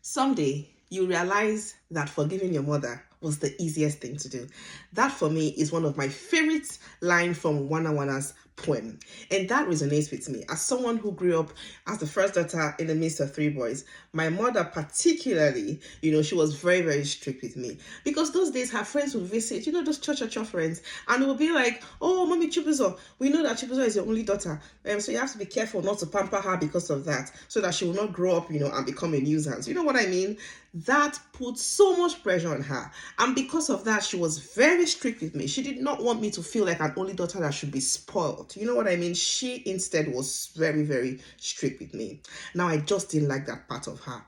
Someday, you realize that forgiving your mother was the easiest thing to do. That for me is one of my favorite lines from Wana Wana's poem. And that resonates with me. As someone who grew up as the first daughter in the midst of three boys, my mother particularly, she was very, very strict with me. Because those days her friends would visit, those church friends, and it would be like, oh, Mommy Chibuzo, we know that Chibuzo is your only daughter. So you have to be careful not to pamper her because of that, so that she will not grow up, and become a nuisance. You know what I mean? That put so much pressure on her. And because of that, she was very strict with me. She did not want me to feel like an only daughter that should be spoiled. You know what I mean? She instead was very, very strict with me. Now, I just didn't like that part of her.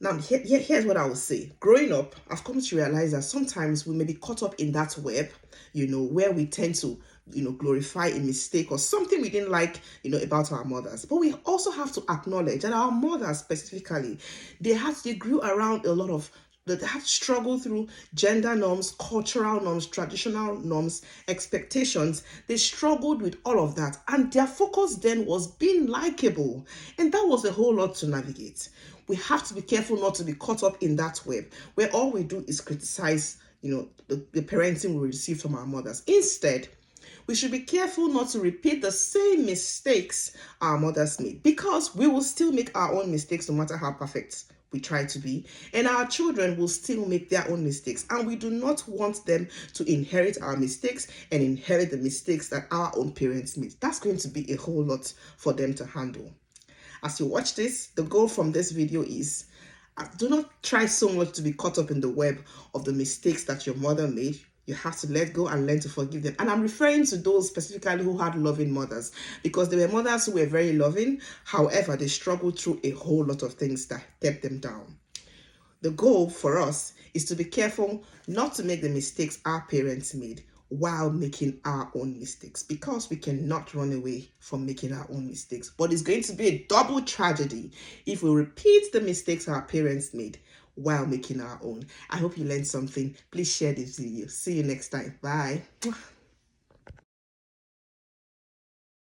Now, here's what I will say. Growing up, I've come to realize that sometimes we may be caught up in that web, where we tend to, glorify a mistake or something we didn't like, about our mothers. But we also have to acknowledge that our mothers specifically, they grew around a lot of that have struggled through gender norms, cultural norms, traditional norms, expectations. They struggled with all of that. And their focus then was being likable. And that was a whole lot to navigate. We have to be careful not to be caught up in that web where all we do is criticize, the parenting we receive from our mothers. Instead, we should be careful not to repeat the same mistakes our mothers made, because we will still make our own mistakes no matter how perfect we try to be, and our children will still make their own mistakes, and we do not want them to inherit our mistakes and inherit the mistakes that our own parents made. That's going to be a whole lot for them to handle. As you watch this, the goal from this video is do not try so much to be caught up in the web of the mistakes that your mother made. You have to let go and learn to forgive them. And I'm referring to those specifically who had loving mothers, because there were mothers who were very loving. However, they struggled through a whole lot of things that kept them down. The goal for us is to be careful not to make the mistakes our parents made while making our own mistakes, because we cannot run away from making our own mistakes. But it's going to be a double tragedy if we repeat the mistakes our parents made while making our own. I hope you learned something. Please share this video. See you next time. Bye.